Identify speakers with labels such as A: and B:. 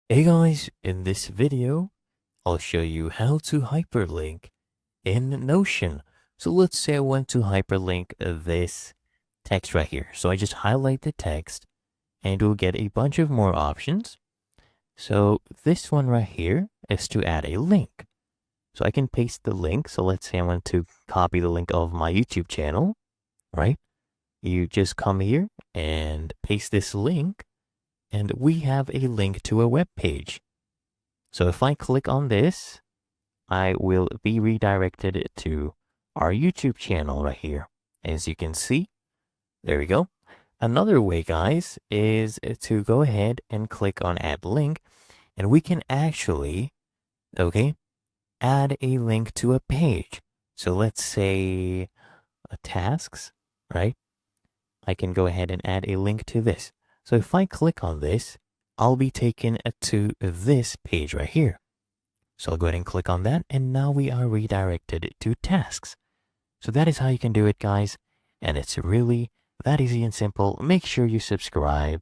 A: Hey guys, in this video, I'll show you how to hyperlink in Notion. So let's say I want to hyperlink this text right here. So I just highlight the text and we'll get a bunch of more options. So this one right here is to add a link. So I can paste the link. So let's say I want to copy the link of my YouTube channel, right? You just come here and paste this link and we have a link to a web page. So if I click on this, I will be redirected to our YouTube channel right here. As you can see, there we go. Another way, guys, is to go ahead and click on add link, and we can actually, add a link to a page. So let's say tasks, right? I can go ahead and add a link to this. So if I click on this, I'll be taken to this page right here. So I'll go ahead and click on that, and now we are redirected to tasks. So that is how you can do it, guys. And it's really that easy and simple. Make sure you subscribe.